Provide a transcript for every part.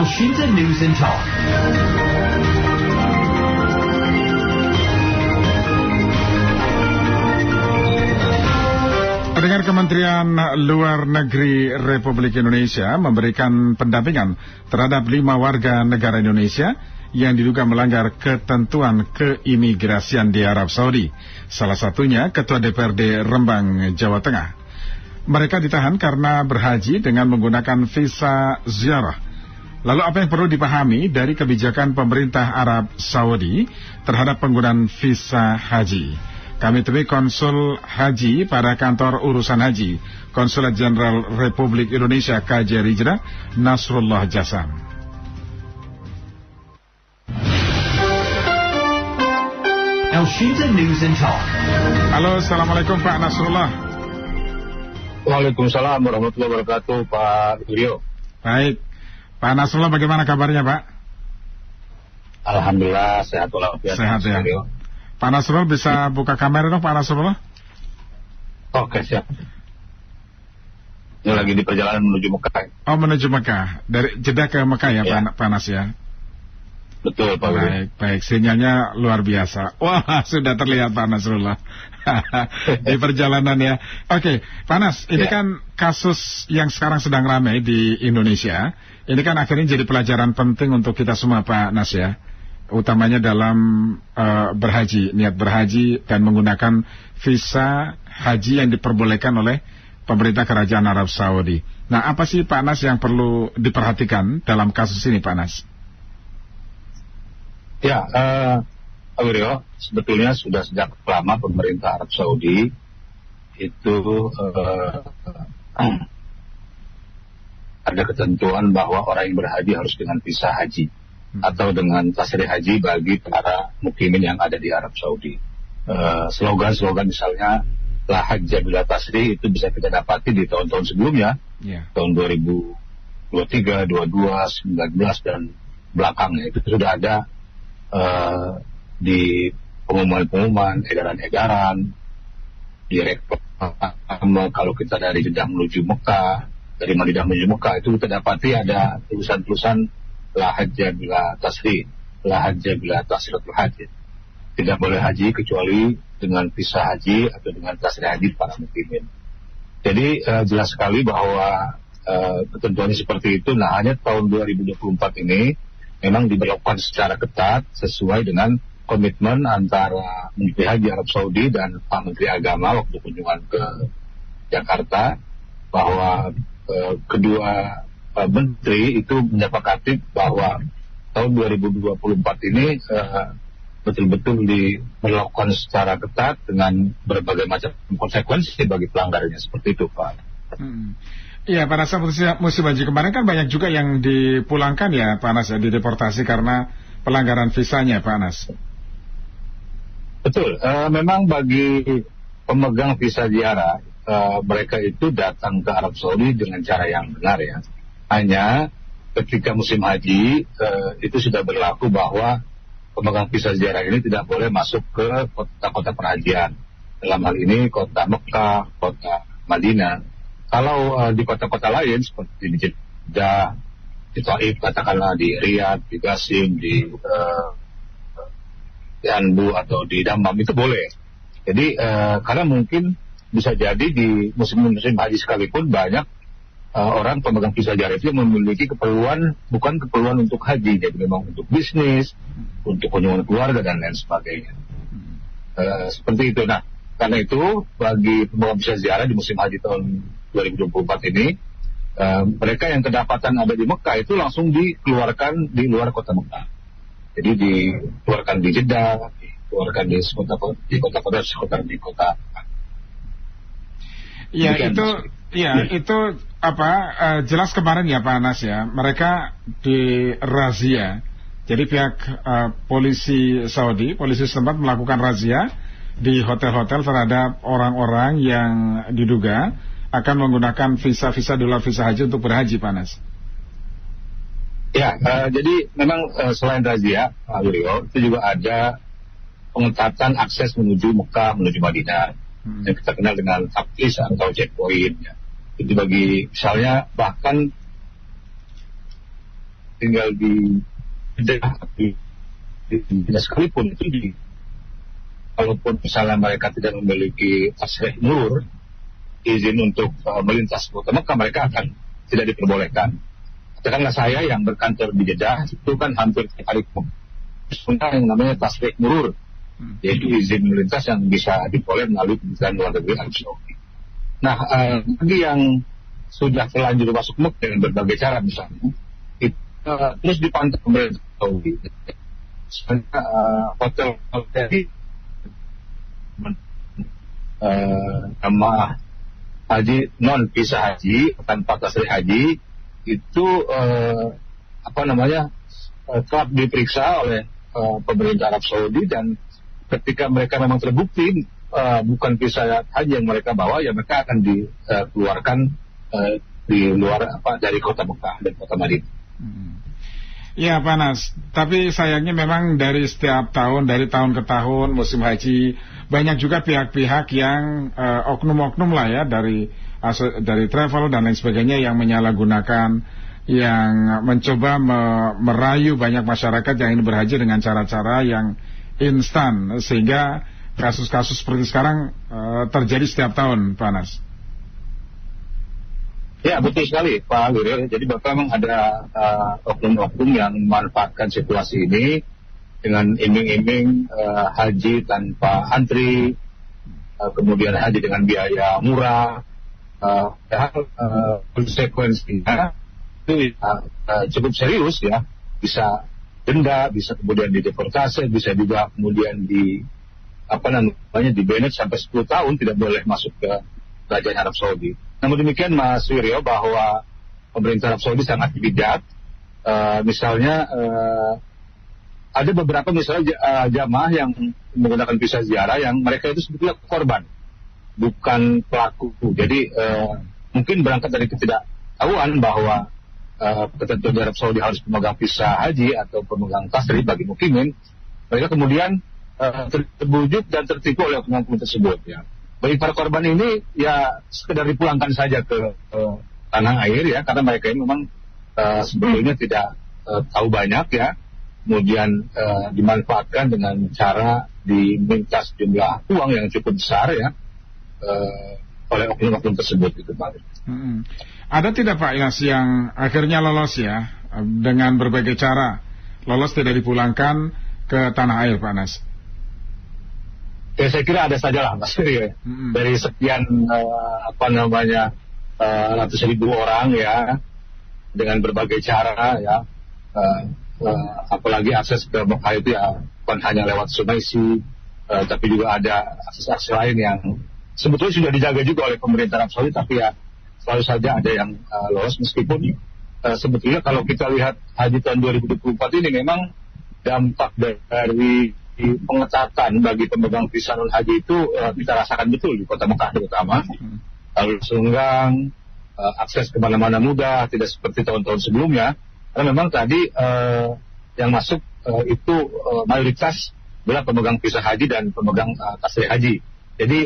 Elshinta News and Talk. Pendengar, Kementerian Luar Negeri Republik Indonesia memberikan pendampingan terhadap 5 warga negara Indonesia yang diduga melanggar ketentuan keimigrasian di Arab Saudi. Salah satunya Ketua DPRD Rembang, Jawa Tengah. Mereka ditahan karena berhaji dengan menggunakan visa ziarah. Lalu apa yang perlu dipahami dari kebijakan pemerintah Arab Saudi terhadap penggunaan visa haji? Kami temui Konsul Haji pada Kantor Urusan Haji Konsulat Jenderal Republik Indonesia KJRI Jeddah, Nasrullah Jasam. Elshinta News and Talk. Halo, Assalamualaikum Pak Nasrullah. Waalaikumsalam warahmatullahi wabarakatuh, Pak Rio. Baik, Pak Nasrullah, bagaimana kabarnya Pak? Alhamdulillah sehat walafiat. Sehat ya. Rio. Pak Nasrullah bisa buka kamera dong Pak Nasrullah? Oke, siap. Ini lagi di perjalanan menuju Mekah. Oh, menuju Mekah. Dari Jeddah ke Mekah ya, Ya. Pak Nas ya? Betul, Pak Rio. Baik, baik. Sinyalnya luar biasa. Wah, sudah terlihat Pak Nasrullah di perjalanan ya. Oke, Pak Nas, ini kan kasus yang sekarang sedang ramai di Indonesia. Ini kan akhirnya jadi pelajaran penting untuk kita semua Pak Nas ya. Utamanya dalam berhaji, niat berhaji dan menggunakan visa haji yang diperbolehkan oleh pemerintah Kerajaan Arab Saudi. Nah, apa sih Pak Nas yang perlu diperhatikan dalam kasus ini Pak Nas? Ya, Pak Rio, sebetulnya sudah sejak lama pemerintah Arab Saudi itu ada ketentuan bahwa orang yang berhaji harus dengan visa haji atau dengan tasrih haji bagi para mukimin yang ada di Arab Saudi. Slogan-slogan misalnya la hajja bila tasrih itu bisa kita dapati di tahun-tahun sebelumnya, tahun 2023, 22, 19 dan belakangnya itu sudah ada di pengumuman-pengumuman, edaran-edaran, di reklame kalau kita dari Jeddah menuju Mekah, dari Madinah menuju Mekah itu kita dapati ada tulisan-tulisan la hajja bila tasrih, la hajja bila tasrihatul haji. Tidak boleh haji kecuali dengan visa haji atau dengan tasrih haji para mukimin. Jadi jelas sekali bahwa ketentuannya seperti itu. Nah, hanya tahun 2024 ini memang diberlakukan secara ketat sesuai dengan komitmen antara Menteri Haji Arab Saudi dan Pak Menteri Agama waktu kunjungan ke Jakarta, bahwa kedua Menteri itu menyepakati bahwa tahun 2024 ini betul-betul diberlakukan secara ketat dengan berbagai macam konsekuensi bagi pelanggarnya, seperti itu Pak. Iya, pada saat musim haji kemarin kan banyak juga yang dipulangkan ya Pak Nas ya, dideportasi karena pelanggaran visanya Pak Nas. Betul, memang bagi pemegang visa ziarah mereka itu datang ke Arab Saudi dengan cara yang benar ya. Hanya ketika musim haji itu sudah berlaku bahwa pemegang visa ziarah ini tidak boleh masuk ke kota-kota perhajian. Dalam hal ini kota Mekah, kota Madinah. Kalau di kota-kota lain seperti di Jeddah, di Taif, katakanlah di Riyadh, di Qasim, di Anbu atau di Dammam itu boleh. Jadi karena mungkin bisa jadi di musim-musim haji sekalipun banyak orang pemegang visa ziarah itu memiliki keperluan, bukan keperluan untuk haji, jadi memang untuk bisnis, untuk kunjungan keluarga dan lain sebagainya. Seperti itu. Nah, karena itu bagi pemegang visa ziarah di musim haji tahun 2024 ini, mereka yang kedapatan ada di Mekah itu langsung dikeluarkan di luar kota Mekah. Jadi dikeluarkan di Jeddah, dikeluarkan di kota-kota di kota. Ya, itu jelas kemarin ya Pak Nas ya, mereka di razia. Jadi pihak polisi Saudi, polisi setempat melakukan razia di hotel-hotel terhadap orang-orang yang diduga akan menggunakan visa-visa di luar visa haji untuk berhaji Pak Nas. Ya, jadi memang selain razia, Pak Rio, itu juga ada pengetatan akses menuju Mekah, menuju Madinah, yang kita kenal dengan taplis atau checkpoint. Ya. Itu bagi misalnya bahkan tinggal di sekalipun itu kalaupun misalnya mereka tidak memiliki tasrih murur, izin untuk melintas kota Mekah, mereka akan tidak diperbolehkan. Katakanlah saya yang berkantor di Jeddah, itu kan hampir tiap hari yang namanya tasrih murur, yaitu izin melintas yang bisa diperoleh melalui Kementerian Luar Negeri Arab Saudi. Nah, bagi yang sudah terlanjur masuk Mekah dengan berbagai cara misalnya, itu terus dipantau pemerintah Saudi. Hotel jadi jamaah haji non visa haji tanpa tasrih haji itu telah diperiksa oleh pemerintah Arab Saudi, dan ketika mereka memang terbukti bukan visa haji yang mereka bawa, ya mereka akan dikeluarkan di luar dari kota Mekah dan kota Madinah. Ya Panas, tapi sayangnya memang dari setiap tahun, dari tahun ke tahun musim haji, banyak juga pihak-pihak yang oknum-oknum lah ya, dari travel dan lain sebagainya, yang menyalahgunakan, yang mencoba merayu banyak masyarakat yang ingin berhaji dengan cara-cara yang instan, sehingga kasus-kasus seperti sekarang terjadi setiap tahun, Panas. Ya, betul sekali Pak Luril. Jadi Bapak memang ada oknum-oknum yang memanfaatkan situasi ini dengan iming-iming haji tanpa antri, kemudian haji dengan biaya murah. Konsekuensinya itu cukup serius ya, bisa denda, bisa kemudian dideportasi, bisa juga kemudian di-banned sampai 10 tahun, tidak boleh masuk ke Kerajaan Arab Saudi. Namun demikian Mas Wiryo, bahwa pemerintah Arab Saudi sangat bijak. Misalnya ada beberapa misalnya jamaah yang menggunakan visa ziarah yang mereka itu sebetulnya korban, bukan pelaku. Jadi mungkin berangkat dari ketidaktahuan bahwa ketentuan Arab Saudi harus pemegang visa haji atau pemegang tasrih bagi mukimin, mereka kemudian terbujuk dan tertipu oleh oknum tersebut ya. Bagi para korban ini ya sekedar dipulangkan saja ke tanah air ya, karena mereka ini memang sebetulnya tidak tahu banyak ya, kemudian dimanfaatkan dengan cara diminta sejumlah uang yang cukup besar ya oleh oknum-oknum tersebut itu Pak. Ada tidak Pak Ilyas yang akhirnya lolos ya, dengan berbagai cara lolos tidak dipulangkan ke tanah air, Pak Nas? Ya saya kira ada sajalah Mas ya. Dari sekian ratus ribu orang ya, dengan berbagai cara ya, apalagi akses ke Mekah itu ya bukan hanya lewat Sumaisi, tapi juga ada akses lain yang sebetulnya sudah dijaga juga oleh pemerintah Arab Saudi, tapi ya selalu saja ada yang lolos, meskipun sebetulnya kalau kita lihat haji tahun 2024 ini memang dampak dari pengetatan bagi pemegang visa non haji itu kita rasakan betul di kota Mekah terutama. Lalu senggang, akses kemana-mana mudah, tidak seperti tahun-tahun sebelumnya. Karena memang tadi yang masuk itu mayoritas adalah pemegang visa haji dan pemegang tasrih haji. Jadi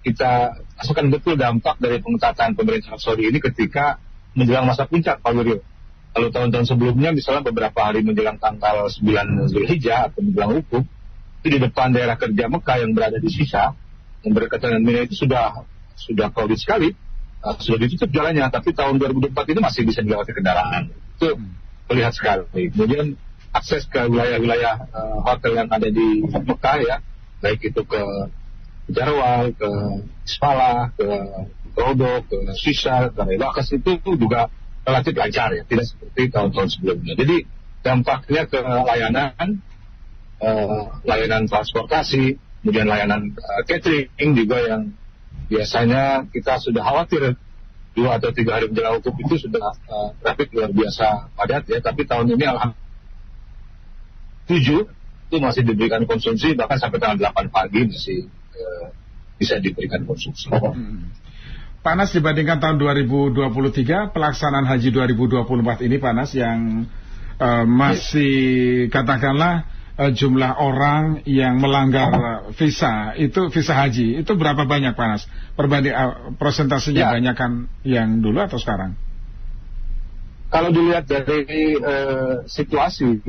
kita rasakan betul dampak dari pengetatan pemerintah Arab Saudi ini ketika menjelang masa puncak, Pak Wiryo. Kalau tahun-tahun sebelumnya misalnya beberapa hari menjelang tanggal 9 Zulhijjah atau menjelang wukuf, itu di depan daerah kerja Mekah yang berada di Sisa, yang berdekatan dengan Mina itu sudah crowded sekali, sudah ditutup jalannya, tapi tahun 2024 ini masih bisa dilewati kendaraan. Itu terlihat sekali. Kemudian akses ke wilayah-wilayah hotel yang ada di Mekah ya, baik itu ke Jarwal, ke Isfalah, ke Rodo, ke Sisa, ke Rebakas, itu juga relatif lancar ya, tidak seperti tahun-tahun sebelumnya. Jadi dampaknya ke layanan transportasi, kemudian layanan catering juga yang biasanya kita sudah khawatir 2 atau 3 hari menjelang wukuf itu sudah traffic luar biasa padat ya, tapi tahun ini alhamdulillah 7 itu masih diberikan konsumsi, bahkan sampai tanggal 8 pagi masih bisa diberikan konsumsi. Panas, dibandingkan tahun 2023, pelaksanaan haji 2024 ini Panas yang masih katakanlah jumlah orang yang melanggar visa haji itu berapa banyak Panas? Persentasinya banyak kan yang dulu atau sekarang? Kalau dilihat dari situasi,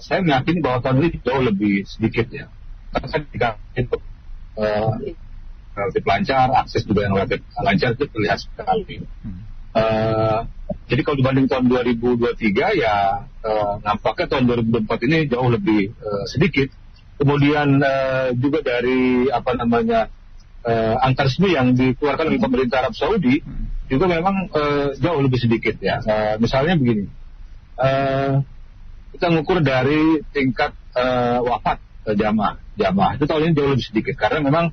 saya meyakini bahwa tahun ini jauh lebih sedikit ya. Karena itu relatif lancar, akses juga yang relatif lancar itu terlihat sekali. Jadi kalau dibanding tahun 2023 ya nampaknya tahun 2024 ini jauh lebih sedikit. Kemudian juga dari angka resmi yang dikeluarkan oleh pemerintah Arab Saudi juga memang jauh lebih sedikit ya. Misalnya begini, kita mengukur dari tingkat wafat jamaah itu tahun ini jauh lebih sedikit karena memang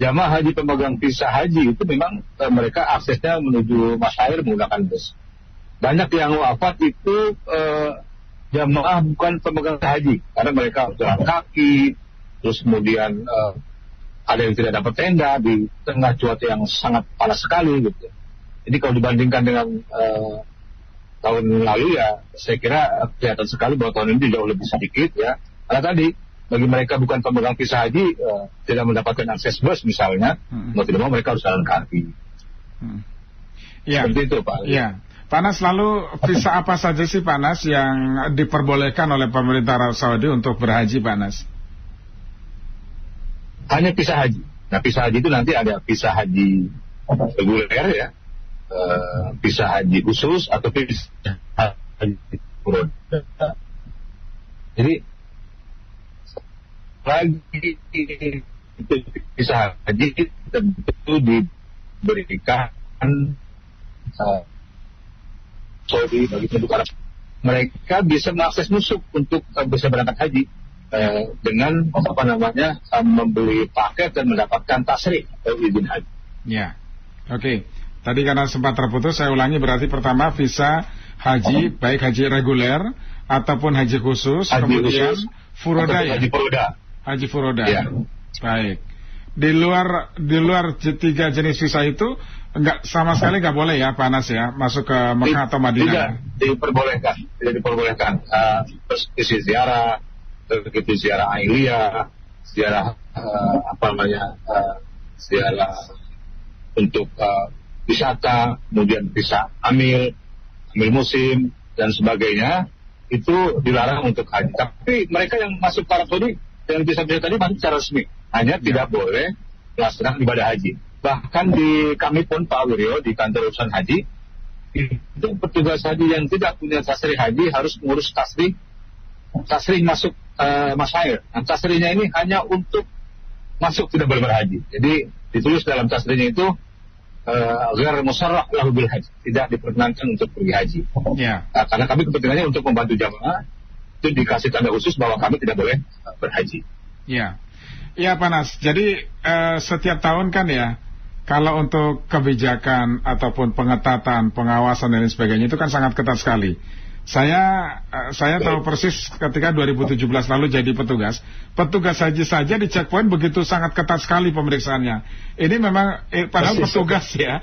jamaah haji pemegang visa haji itu memang mereka aksesnya menuju masyair menggunakan bus. Banyak yang wafat itu jamaah bukan pemegang haji karena mereka berjalan kaki, terus kemudian ada yang tidak dapat tenda di tengah cuaca yang sangat panas sekali gitu. Jadi kalau dibandingkan dengan tahun lalu ya saya kira kelihatan sekali bahwa tahun ini jauh lebih sedikit ya. Karena tadi bagi mereka bukan pemegang visa haji tidak mendapatkan akses bus misalnya, mau tidak mau mereka harus jalan kaki. Ya. Seperti itu Pak. Ya. Pak Anas, lalu visa apa saja sih Pak Anas yang diperbolehkan oleh pemerintah Arab Saudi untuk berhaji Pak Anas? Hanya visa haji. Nah visa haji itu nanti ada visa haji reguler ya, visa haji khusus atau visa haji furoda. Jadi lagi visa haji itu diberikan Saudi bagi penduduk Arab. Mereka bisa mengakses nusuk untuk bisa berangkat haji. Dengan membeli paket dan mendapatkan tasrih atau izin haji. Ya, oke. Tadi karena sempat terputus, saya ulangi, berarti pertama visa haji, baik haji reguler ataupun haji khusus, haji kemudian khusus, furoda ya. Haji furoda. Ya. Baik. Di luar tiga jenis visa itu sama sekali nggak boleh ya Pak Anas ya masuk ke Mekah atau Madinah. Tidak diperbolehkan. Terus isi ziarah. Begitu ziarah Ailiyah, ziarah ziarah untuk wisata, kemudian bisa amil musim dan sebagainya itu dilarang untuk haji. Tapi mereka yang masuk para Saudi yang bisa-bisa tadi masuk secara resmi, hanya tidak boleh melaksanakan ibadah haji. Bahkan di kami pun Pak Wiryo di kantor urusan haji itu petugas haji yang tidak punya tasrih haji harus mengurus tasrih masuk masyair. Nah, tasrihnya ini hanya untuk masuk, tidak boleh berhaji. Jadi ditulis dalam tasrihnya itu ghair musarrah lahu bil haji, tidak diperkenankan untuk pergi haji. Ya. Karena kami kepentingannya untuk membantu jamaah, itu dikasih tanda khusus bahwa kami tidak boleh berhaji. Ya. Ya Pak Anas, jadi setiap tahun kan ya, kalau untuk kebijakan ataupun pengetatan, pengawasan dan sebagainya itu kan sangat ketat sekali. Saya tahu persis ketika 2017 lalu jadi petugas haji saja di checkpoint begitu sangat ketat sekali pemeriksaannya. Ini memang padahal petugas ya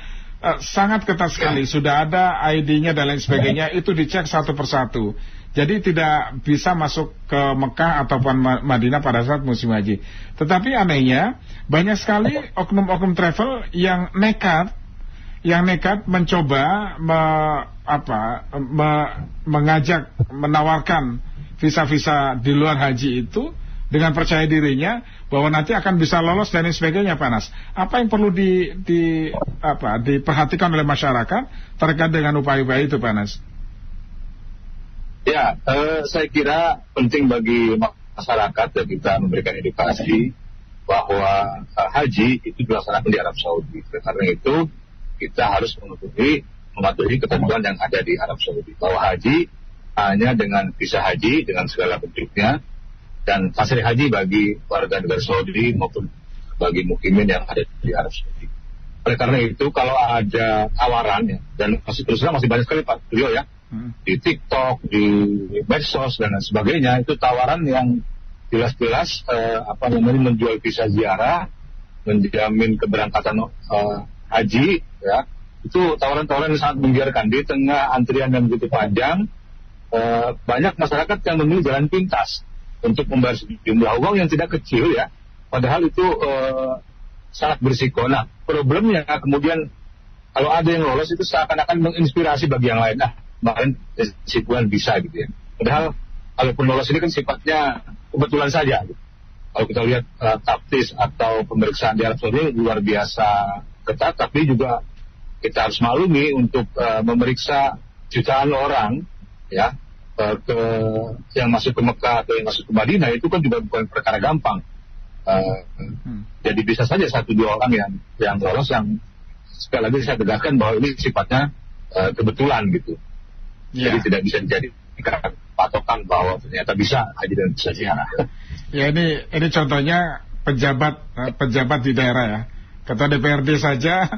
sangat ketat sekali, sudah ada ID-nya dan lain sebagainya, itu dicek satu persatu. Jadi tidak bisa masuk ke Mekah ataupun Madinah pada saat musim haji. Tetapi anehnya banyak sekali oknum-oknum travel yang nekat mencoba mengajak, menawarkan visa-visa di luar haji itu dengan percaya dirinya bahwa nanti akan bisa lolos dan sebagainya Pak Anas. Apa yang perlu diperhatikan oleh masyarakat terkait dengan upaya-upaya itu Pak Anas? Ya, saya kira penting bagi masyarakat dan kita memberikan edukasi bahwa haji itu dilaksanakan di Arab Saudi. Karena itu kita harus mematuhi ketentuan yang ada di Arab Saudi, bahwa haji hanya dengan visa haji dengan segala bentuknya dan tasrih haji bagi warga negara Saudi maupun bagi mukimin yang ada di Arab Saudi. Oleh karena itu kalau ada tawaran ya, dan masih banyak sekali Pak Beliau ya, di TikTok, di medsos dan sebagainya, itu tawaran yang jelas-jelas menjual visa ziarah, menjamin keberangkatan haji ya, itu tawaran-tawaran yang sangat menggiurkan. Di tengah antrian yang begitu panjang, banyak masyarakat yang memilih jalan pintas untuk membayar sejumlah uang yang tidak kecil ya, padahal itu sangat berisiko. Nah, problemnya kemudian kalau ada yang lolos itu seakan-akan menginspirasi bagi yang lain. Nah, kemarin si Puan bisa gitu ya. Padahal kalaupun lolos ini kan sifatnya kebetulan saja. Gitu. Kalau kita lihat taktis atau pemeriksaan di Arab Saudi luar biasa ketat, tapi juga kita harus maklumi untuk memeriksa jutaan orang ya yang masuk ke Mekah atau yang masuk ke Madinah itu kan juga bukan perkara gampang. Jadi bisa saja 1-2 orang yang lolos, yang sekali lagi saya tegaskan bahwa ini sifatnya kebetulan gitu. Jadi tidak bisa dijadikan patokan bahwa ternyata bisa haji dan bisa ziarah. Ya, ini contohnya pejabat di daerah ya. Ketua DPRD saja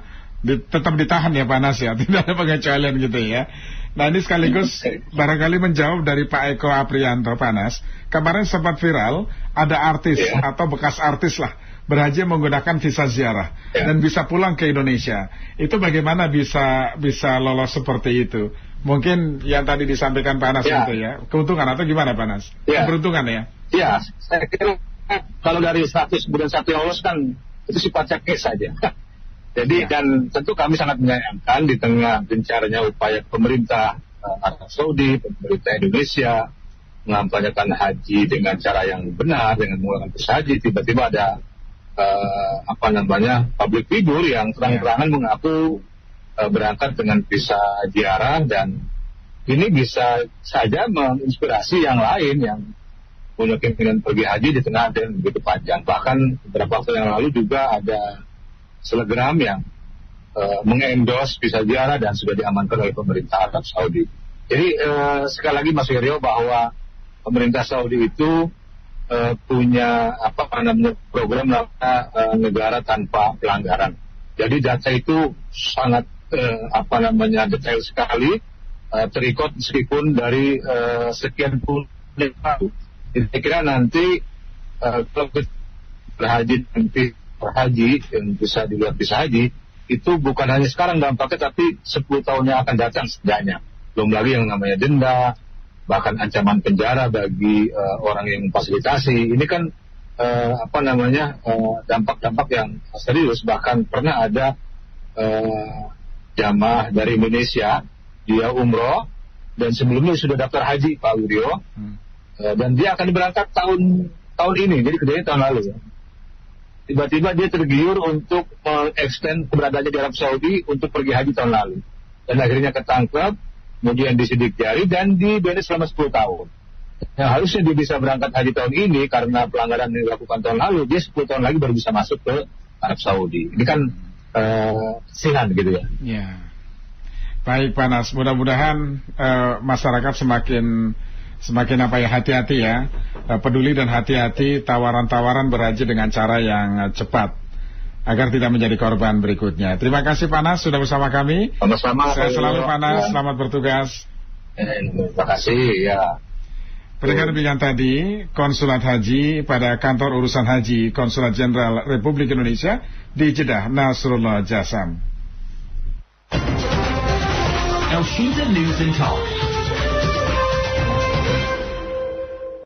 tetap ditahan ya, Panas ya, tidak ada pengecualian gitu ya. Nah, ini sekaligus barangkali menjawab dari Pak Eko Aprianto, Panas. Kemarin sempat viral ada artis atau bekas artis lah berhaji menggunakan visa ziarah dan bisa pulang ke Indonesia. Itu bagaimana bisa lolos seperti itu? Mungkin yang tadi disampaikan Panas gitu ya, keuntungan atau gimana, Panas? Keberuntungan ya? Ya, saya kira kalau dari 100 kemudian 1 yang lolos kan itu sifatnya case saja. Jadi dan tentu kami sangat menyayangkan di tengah gencarnya upaya pemerintah Arab Saudi, pemerintah Indonesia mengampanyakan haji dengan cara yang benar, dengan menggunakan visa haji, tiba-tiba ada public figure yang terang-terangan mengaku berangkat dengan visa ziarah, dan ini bisa saja menginspirasi yang lain yang punya keinginan pergi haji di tengah dan begitu panjang. Bahkan beberapa waktu yang lalu juga ada selegram yang mengendorse visa ziarah dan sudah diamankan oleh pemerintah Arab Saudi. Jadi sekali lagi Mas Wiryo, bahwa pemerintah Saudi itu punya program negara tanpa pelanggaran. Jadi data itu sangat detail sekali, terikut meskipun dari sekian puluh tahun. Saya kira nanti kalau berhaji yang bisa dilihat bisa haji itu bukan hanya sekarang dampaknya, tapi 10 tahun yang akan datang setidaknya. Belum lagi yang namanya denda, bahkan ancaman penjara bagi orang yang memfasilitasi. Ini kan dampak-dampak yang serius. Bahkan pernah ada jamaah dari Indonesia, dia umroh dan sebelumnya sudah daftar haji, Pak Wiryo, dan dia akan berangkat tahun ini, jadi kerjanya tahun lalu ya. Tiba-tiba dia tergiur untuk mengextend keberadaannya di Arab Saudi untuk pergi haji tahun lalu, dan akhirnya ketangkep, kemudian disidik jari dan dibebas selama 10 tahun. Yang harusnya dia bisa berangkat haji tahun ini karena pelanggaran yang dilakukan tahun lalu, dia 10 tahun lagi baru bisa masuk ke Arab Saudi. Ini kan sihan gitu ya. Ya. Baik, Panas, mudah-mudahan masyarakat semakin hati-hati ya, peduli dan hati-hati tawaran-tawaran berhaji dengan cara yang cepat agar tidak menjadi korban berikutnya. Terima kasih, Panas, sudah bersama kami. Sama-sama. Saya selalu, Panas, selamat bertugas. Terima kasih ya. Pendengar demikian tadi Konsulat Haji pada Kantor Urusan Haji Konsulat Jenderal Republik Indonesia di Jeddah, Nasrullah Jasam. Al Shinta News and Talk.